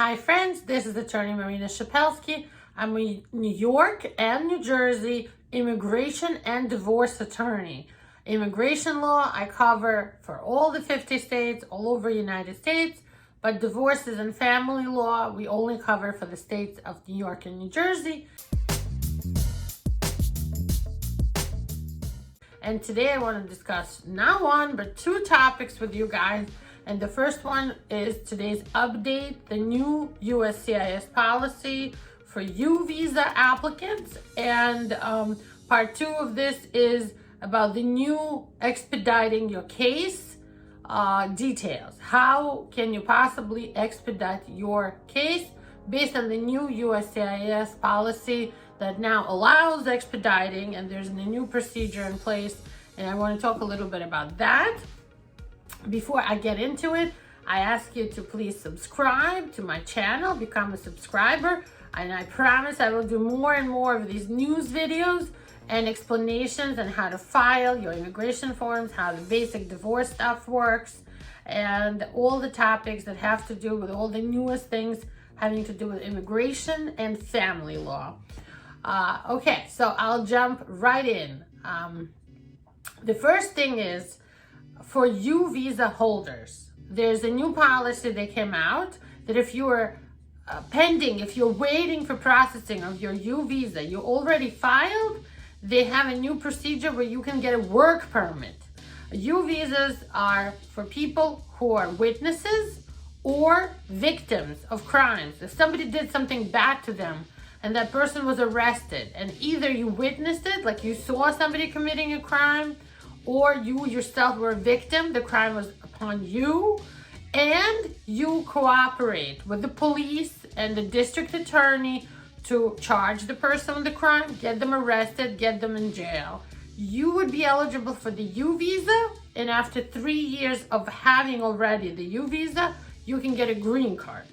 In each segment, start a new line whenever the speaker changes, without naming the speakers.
Hi friends, this is attorney Marina Shepelsky. I'm a New York and New Jersey immigration and divorce attorney. Immigration law I cover for all the 50 states, all over the United States, but divorces and family law we only cover for the states of New York and New Jersey. And today I want to discuss not one, but two topics with you guys. And the first one is today's update, the new USCIS policy for U visa applicants. And part two of this is about the new expediting your case details. How can you possibly expedite your case based on the new USCIS policy that now allows expediting, and there's a new procedure in place. And I want to talk a little bit about that. Before I get into it, I ask you to please subscribe to my channel, become a subscriber, and I promise I will do more and more of these news videos and explanations on how to file your immigration forms, how the basic divorce stuff works, and all the topics that have to do with all the newest things having to do with immigration and family law. Okay, so I'll jump right in. The first thing is, for U visa holders, there's a new policy that came out that if you're pending, if you're waiting for processing of your U visa, you already filed, they have a new procedure where you can get a work permit. U visas are for people who are witnesses or victims of crimes. If somebody did something bad to them and that person was arrested, and either you witnessed it, like you saw somebody committing a crime, or you yourself were a victim, the crime was upon you, and you cooperate with the police and the district attorney to charge the person with the crime, get them arrested, get them in jail, you would be eligible for the U visa, and after 3 years of having already the U visa, you can get a green card.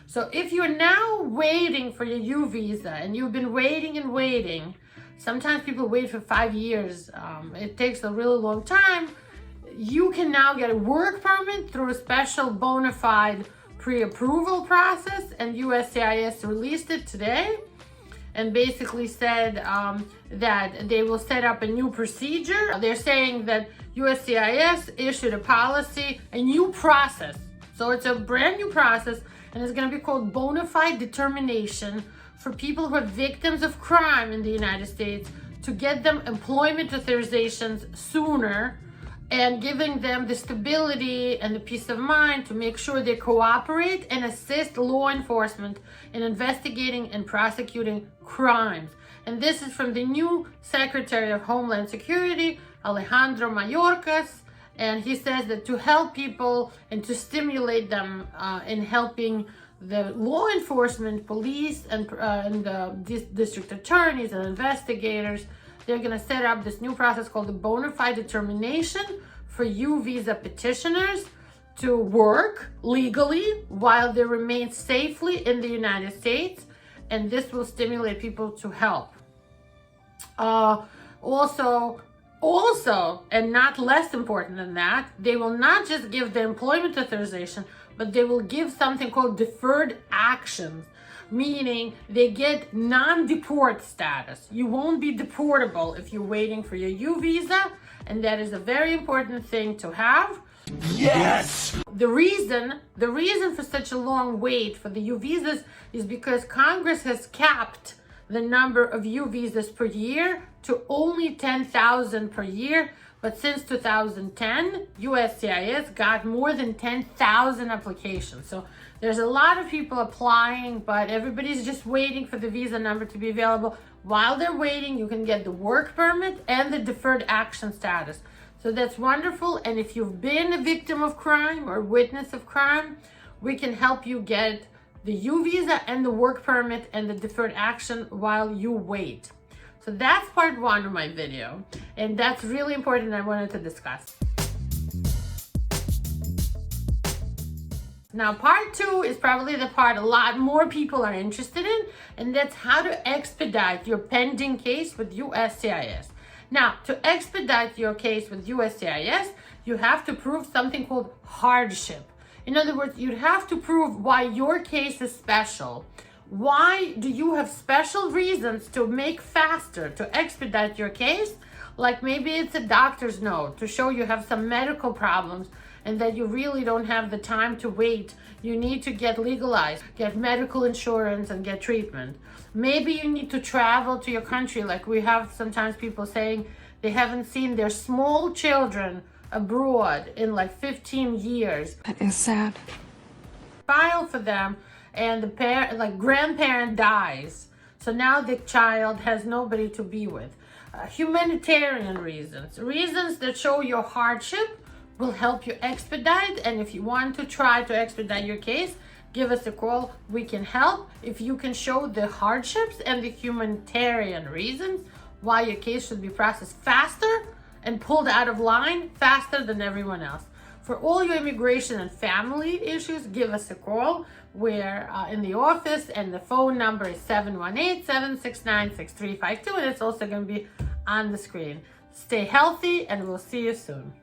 So if you're now waiting for your U visa, and you've been waiting and waiting, sometimes people wait for 5 years. It takes a really long time. You can now get a work permit through a special bona fide pre-approval process, and USCIS released it today and basically said that they will set up a new procedure. They're saying that USCIS issued a policy, a new process. So it's a brand new process, and it's going to be called bona fide determination for people who are victims of crime in the United States, to get them employment authorizations sooner, and giving them the stability and the peace of mind to make sure they cooperate and assist law enforcement in investigating and prosecuting crimes. And this is from the new Secretary of Homeland Security, Alejandro Mayorkas, and he says that to help people and to stimulate them in helping the law enforcement, police, and the district attorneys and investigators, they're going to set up this new process called the bona fide determination for U visa petitioners to work legally while they remain safely in the United States, and this will stimulate people to help. Also, and not less important than that, they will not just give the employment authorization, but they will give something called deferred actions, meaning they get non-deport status. You won't be deportable if you're waiting for your U visa, and that is a very important thing to have. Yes! The reason for such a long wait for the U visas is because Congress has capped the number of U visas per year to only 10,000 per year. But since 2010, USCIS got more than 10,000 applications. So there's a lot of people applying, but everybody's just waiting for the visa number to be available. While they're waiting, you can get the work permit and the deferred action status. So that's wonderful. And if you've been a victim of crime or witness of crime, we can help you get the U visa and the work permit and the deferred action while you wait. So that's part one of my video, and that's really important. I wanted to discuss. Now, part two is probably the part a lot more people are interested in, and that's how to expedite your pending case with USCIS. Now, to expedite your case with USCIS, you have to prove something called hardship. In other words, you'd have to prove why your case is special. Why do you have special reasons to make faster, to expedite your case? Like maybe it's a doctor's note to show you have some medical problems and that you really don't have the time to wait. You need to get legalized, get medical insurance, and get treatment. Maybe you need to travel to your country, like we have sometimes people saying they haven't seen their small children abroad in like 15 years.
That is sad.
File for them, and the parent, like grandparent, dies. So now the child has nobody to be with. Humanitarian reasons, reasons that show your hardship will help you expedite. And if you want to try to expedite your case, give us a call. We can help. If you can show the hardships and the humanitarian reasons why your case should be processed faster and pulled out of line faster than everyone else. For all your immigration and family issues, give us a call. We're in the office, and the phone number is 718-769-6352, and it's also going to be on the screen. Stay healthy, and we'll see you soon.